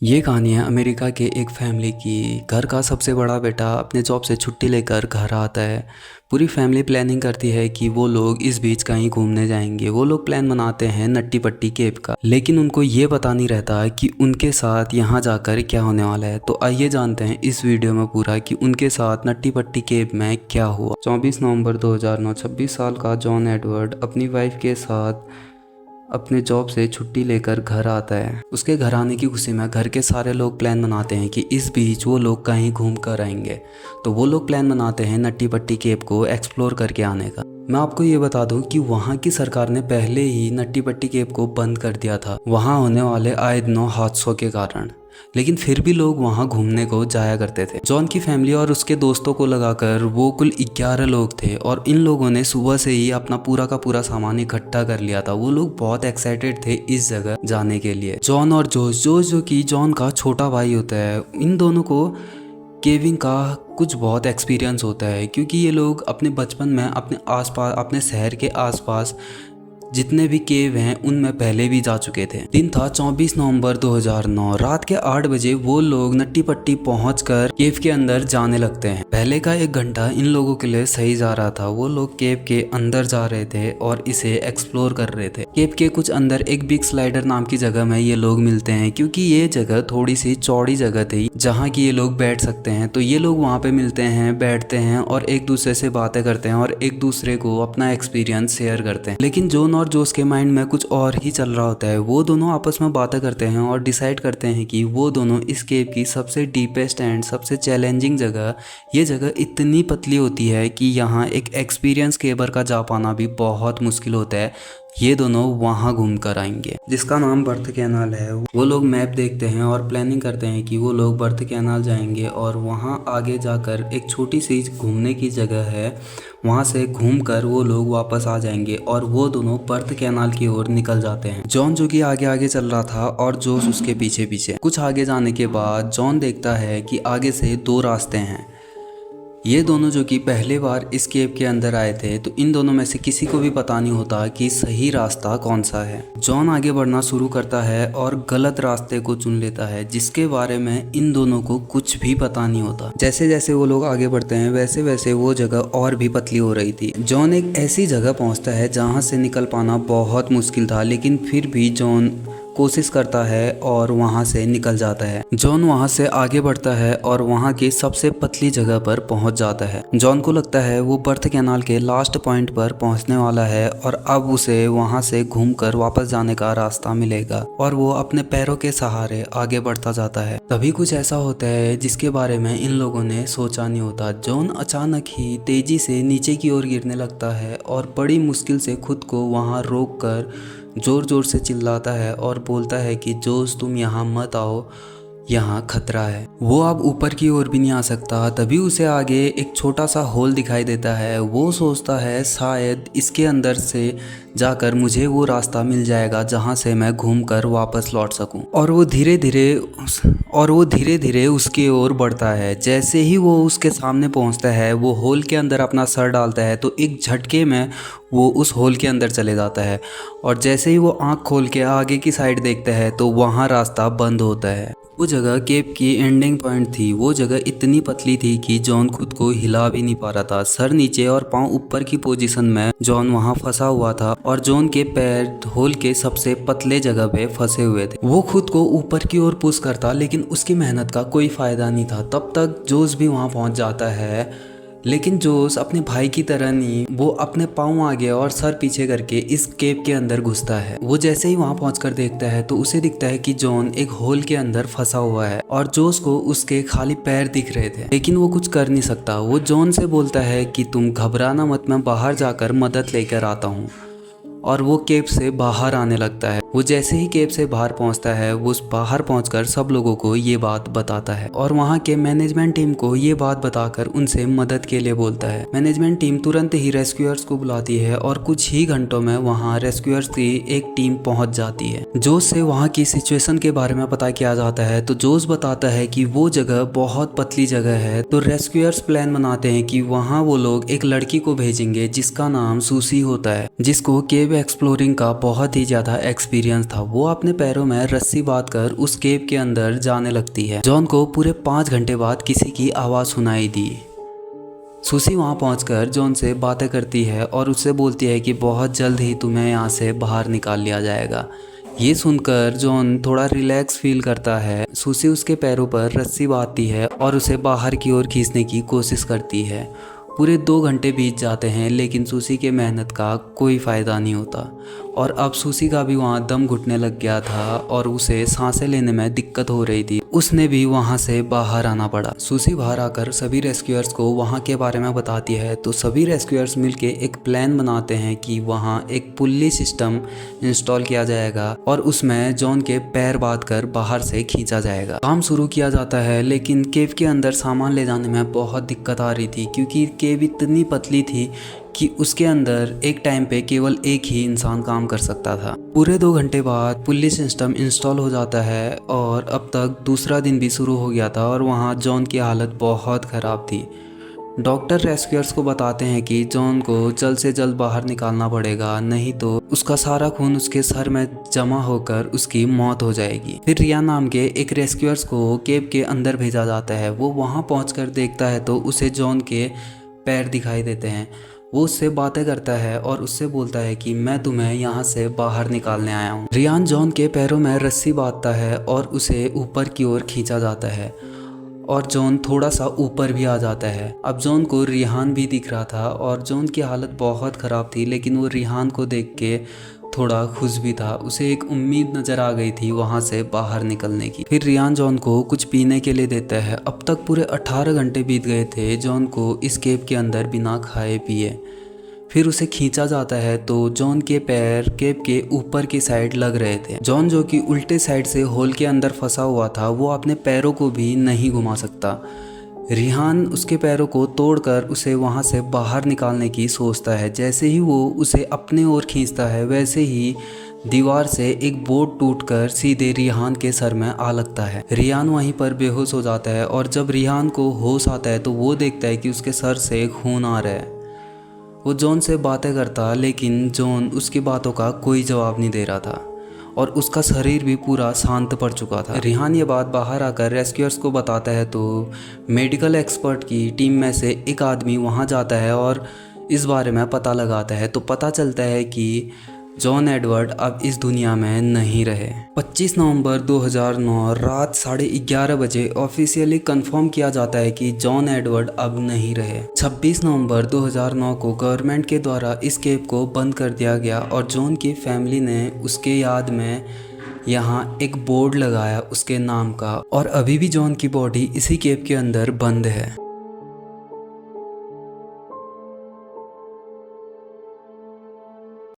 ये कहानी है अमेरिका के एक फैमिली की। घर का सबसे बड़ा बेटा अपने जॉब से छुट्टी लेकर घर आता है। पूरी फैमिली प्लानिंग करती है कि वो लोग इस बीच कहीं घूमने जाएंगे। वो लोग प्लान बनाते हैं नट्टी पट्टी केव का, लेकिन उनको ये पता नहीं रहता कि उनके साथ यहाँ जाकर क्या होने वाला है। तो आइए जानते हैं इस वीडियो में पूरा कि उनके साथ नट्टी पट्टी केव में क्या हुआ। 24 नवंबर 2009, 26 साल का जॉन एडवर्ड अपनी वाइफ के साथ अपने जॉब से छुट्टी लेकर घर आता है। उसके घर आने की खुशी में घर के सारे लोग प्लान बनाते हैं कि इस बीच वो लोग कहीं घूम कर आएंगे। तो वो लोग प्लान बनाते हैं नट्टी पट्टी केव को एक्सप्लोर करके आने का। मैं आपको ये बता दूं कि वहाँ की सरकार ने पहले ही नट्टी पट्टी केव को बंद कर दिया था वहाँ होने वाले आए दिनों हादसों के कारण, लेकिन फिर भी लोग वहाँ घूमने को जाया करते थे। जॉन की फैमिली और उसके दोस्तों को लगाकर वो कुल 11 लोग थे और इन लोगों ने सुबह से ही अपना पूरा का पूरा सामान इकट्ठा कर लिया था। वो लोग बहुत एक्साइटेड थे इस जगह जाने के लिए। जॉन और जोश जो कि जॉन का छोटा भाई होता है, इन दोनों को केविंग का कुछ बहुत एक्सपीरियंस होता है, क्योंकि ये लोग अपने बचपन में अपने आसपास अपने शहर के आसपास जितने भी केव हैं उनमें पहले भी जा चुके थे। दिन था 24 नवंबर 2009। रात के 8 बजे वो लोग नट्टी पट्टी पहुंचकर केव के अंदर जाने लगते हैं। पहले का 1 घंटा इन लोगों के लिए सही जा रहा था। वो लोग केव के अंदर जा रहे थे और इसे एक्सप्लोर कर रहे थे। केव के कुछ अंदर एक बिग स्लाइडर नाम की जगह में ये लोग मिलते हैं, क्योंकि ये जगह थोड़ी सी चौड़ी जगह थी जहाँ की ये लोग बैठ सकते हैं। तो ये लोग वहाँ पे मिलते हैं, बैठते हैं और एक दूसरे से बातें करते हैं और एक दूसरे को अपना एक्सपीरियंस शेयर करते हैं। लेकिन जॉन और जोश के माइंड में कुछ और ही चल रहा होता है। वो दोनों आपस में बातें करते हैं और डिसाइड करते हैं कि वो दोनों इस केव की सबसे डीपेस्ट एंड सबसे चैलेंजिंग जगह, ये जगह इतनी पतली होती है कि यहाँ एक एक्सपीरियंस केबर का जा पाना भी बहुत मुश्किल होता है। ये दोनों वहाँ घूम कर आएंगे, जिसका नाम बर्थ कैनाल है। वो लोग मैप देखते हैं और प्लानिंग करते हैं कि वो लोग बर्थ कैनाल जाएंगे और वहाँ आगे जाकर एक छोटी सी घूमने की जगह है, वहाँ से घूमकर वो लोग वापस आ जाएंगे और वो दोनों बर्थ कैनाल की ओर निकल जाते हैं। जॉन जो कि आगे आगे चल रहा था और जोश उसके पीछे पीछे। कुछ आगे जाने के बाद जॉन देखता है कि आगे से 2 रास्ते हैं। ये दोनों जो कि पहले बार इस केव के अंदर आए थे, तो इन दोनों में से किसी को भी पता नहीं होता कि सही रास्ता कौन सा है। जॉन आगे बढ़ना शुरू करता है और गलत रास्ते को चुन लेता है, जिसके बारे में इन दोनों को कुछ भी पता नहीं होता। जैसे जैसे वो लोग आगे बढ़ते हैं वैसे वैसे वो जगह और भी पतली हो रही थी। जॉन एक ऐसी जगह पहुंचता है जहां से निकल पाना बहुत मुश्किल था, लेकिन फिर भी जॉन कोशिश करता है और वहां से निकल जाता है। जॉन वहां से आगे बढ़ता है और वहां की सबसे पतली जगह पर पहुंच जाता है। जॉन को लगता है वो बर्थ कैनाल के लास्ट पॉइंट पर पहुंचने वाला है और अब उसे वहां से घूमकर वापस जाने का रास्ता मिलेगा और वो अपने पैरों के सहारे आगे बढ़ता जाता है। तभी कुछ ऐसा होता है जिसके बारे में इन लोगों ने सोचा नहीं होता। जॉन अचानक ही तेजी से नीचे की ओर गिरने लगता है और बड़ी मुश्किल से खुद को वहां रोक कर जोर जोर से चिल्लाता है और बोलता है कि जोश तुम यहाँ मत आओ, यहाँ खतरा है। वो अब ऊपर की ओर भी नहीं आ सकता। तभी उसे आगे एक छोटा सा होल दिखाई देता है। वो सोचता है शायद इसके अंदर से जाकर मुझे वो रास्ता मिल जाएगा जहाँ से मैं घूमकर वापस लौट सकूं। और वो धीरे धीरे उसकी ओर बढ़ता है। जैसे ही वो उसके सामने पहुँचता है, वो होल के अंदर अपना सर डालता है तो एक झटके में वो उस होल के अंदर चले जाता है। और जैसे ही वो आँख खोल के आगे की साइड देखता है तो वहाँ रास्ता बंद होता है। वो जगह केव की एंडिंग पॉइंट थी। वो जगह इतनी पतली थी कि जॉन खुद को हिला भी नहीं पा रहा था। सर नीचे और पांव ऊपर की पोजीशन में जॉन वहां फंसा हुआ था और जॉन के पैर होल के सबसे पतले जगह पे फंसे हुए थे। वो खुद को ऊपर की ओर पुश करता, लेकिन उसकी मेहनत का कोई फायदा नहीं था। तब तक जोश भी वहां पहुंच जाता है, लेकिन जोश अपने भाई की तरह नहीं, वो अपने पाँव आगे और सर पीछे करके इस केव के अंदर घुसता है। वो जैसे ही वहां पहुंचकर देखता है तो उसे दिखता है कि जॉन एक होल के अंदर फंसा हुआ है और जोश को उसके खाली पैर दिख रहे थे, लेकिन वो कुछ कर नहीं सकता। वो जॉन से बोलता है कि तुम घबराना मत, मैं बाहर जाकर मदद लेकर आता हूँ। और वो केव से बाहर आने लगता है। वो जैसे ही केव से बाहर पहुंचता है, वो बाहर पहुंचकर सब लोगों को ये बात बताता है और वहां के मैनेजमेंट टीम को ये बात बताकर उनसे मदद के लिए बोलता है। मैनेजमेंट टीम तुरंत ही रेस्क्यूअर्स को बुलाती है और कुछ ही घंटों में वहां रेस्क्यूअर्स की एक टीम पहुंच जाती है। जोश से वहां की सिचुएशन के बारे में पता किया जाता है तो जोश बताता है कि वो जगह बहुत पतली जगह है। तो रेस्क्यूअर्स प्लान बनाते हैं कि वहां वो लोग एक लड़की को भेजेंगे जिसका नाम सूसी होता है, जिसको केव एक्सप्लोरिंग का बहुत ही ज़्यादा एक्सपीरियंस था। वो अपने पैरों में रस्सी बांधकर उस केव के अंदर जाने लगती है। जॉन को पूरे 5 घंटे बाद किसी की आवाज़ सुनाई दी। सूसी वहाँ पहुंचकर जॉन से बातें करती है और उससे बोलती है कि बहुत जल्द ही तुम्हें यहाँ से बाहर निकाल लिया जाएगा। ये सुनकर जॉन थोड़ा रिलैक्स फील करता है। सूसी उसके पैरों पर रस्सी बांधती है और उसे बाहर की ओर खींचने की कोशिश करती है। पूरे 2 घंटे बीत जाते हैं लेकिन सूसी के मेहनत का कोई फ़ायदा नहीं होता और अब सूसी का भी वहाँ दम घुटने लग गया था और उसे सांसें लेने में दिक्कत हो रही थी। उसने भी वहाँ से बाहर आना पड़ा। सूसी बाहर आकर सभी रेस्क्यूअर्स को वहाँ के बारे में बताती है तो सभी रेस्क्यूअर्स मिलके एक प्लान बनाते हैं कि वहाँ एक पुल्ली सिस्टम इंस्टॉल किया जाएगा और उसमें जॉन के पैर बांध कर बाहर से खींचा जाएगा। काम शुरू किया जाता है लेकिन केव के अंदर सामान ले जाने में बहुत दिक्कत आ रही थी क्योंकि केव इतनी पतली थी कि उसके अंदर एक टाइम पे केवल एक ही इंसान काम कर सकता था। पूरे 2 घंटे बाद पुल्ली सिस्टम इंस्टॉल हो जाता है और अब तक दूसरा दिन भी शुरू हो गया था और वहाँ जॉन की हालत बहुत ख़राब थी। डॉक्टर रेस्क्यूअर्स को बताते हैं कि जॉन को जल्द से जल्द बाहर निकालना पड़ेगा, नहीं तो उसका सारा खून उसके सर में जमा होकर उसकी मौत हो जाएगी। फिर रिया नाम के एक रेस्क्यूअर्स को केव के अंदर भेजा जाता है। वो वहाँ पहुँचकर देखता है तो उसे जॉन के पैर दिखाई देते हैं। वो उससे बातें करता है और उससे बोलता है कि मैं तुम्हें यहाँ से बाहर निकालने आया हूँ। रियान जॉन के पैरों में रस्सी बांधता है और उसे ऊपर की ओर खींचा जाता है और जॉन थोड़ा सा ऊपर भी आ जाता है। अब जॉन को रिहान भी दिख रहा था और जॉन की हालत बहुत ख़राब थी लेकिन वो रिहान को देख के थोड़ा खुश भी था। उसे एक उम्मीद नज़र आ गई थी वहाँ से बाहर निकलने की। फिर रियान जॉन को कुछ पीने के लिए देता है। अब तक पूरे 18 घंटे बीत गए थे जॉन को इस केव के अंदर बिना खाए पिए। फिर उसे खींचा जाता है तो जॉन के पैर केव के ऊपर की साइड लग रहे थे। जॉन जो कि उल्टे साइड से होल के अंदर फंसा हुआ था वो अपने पैरों को भी नहीं घुमा सकता। रिहान उसके पैरों को तोड़कर उसे वहां से बाहर निकालने की सोचता है। जैसे ही वो उसे अपने ओर खींचता है वैसे ही दीवार से एक बोर्ड टूटकर सीधे रिहान के सर में आ लगता है। रिहान वहीं पर बेहोश हो जाता है और जब रिहान को होश आता है तो वो देखता है कि उसके सर से खून आ रहा है। वो जॉन से बातें करता लेकिन जॉन उसकी बातों का कोई जवाब नहीं दे रहा था और उसका शरीर भी पूरा शांत पड़ चुका था। रिहान ये बात बाहर आकर रेस्क्यूअर्स को बताता है तो मेडिकल एक्सपर्ट की टीम में से एक आदमी वहाँ जाता है और इस बारे में पता लगाता है तो पता चलता है कि जॉन एडवर्ड अब इस दुनिया में नहीं रहे। 25 नवंबर 2009 रात 11:30 बजे ऑफिशियली कंफर्म किया जाता है कि जॉन एडवर्ड अब नहीं रहे। 26 नवंबर 2009 को गवर्नमेंट के द्वारा इस केव को बंद कर दिया गया और जॉन की फैमिली ने उसके याद में यहाँ एक बोर्ड लगाया उसके नाम का और अभी भी जॉन की बॉडी इसी केव के अंदर बंद है।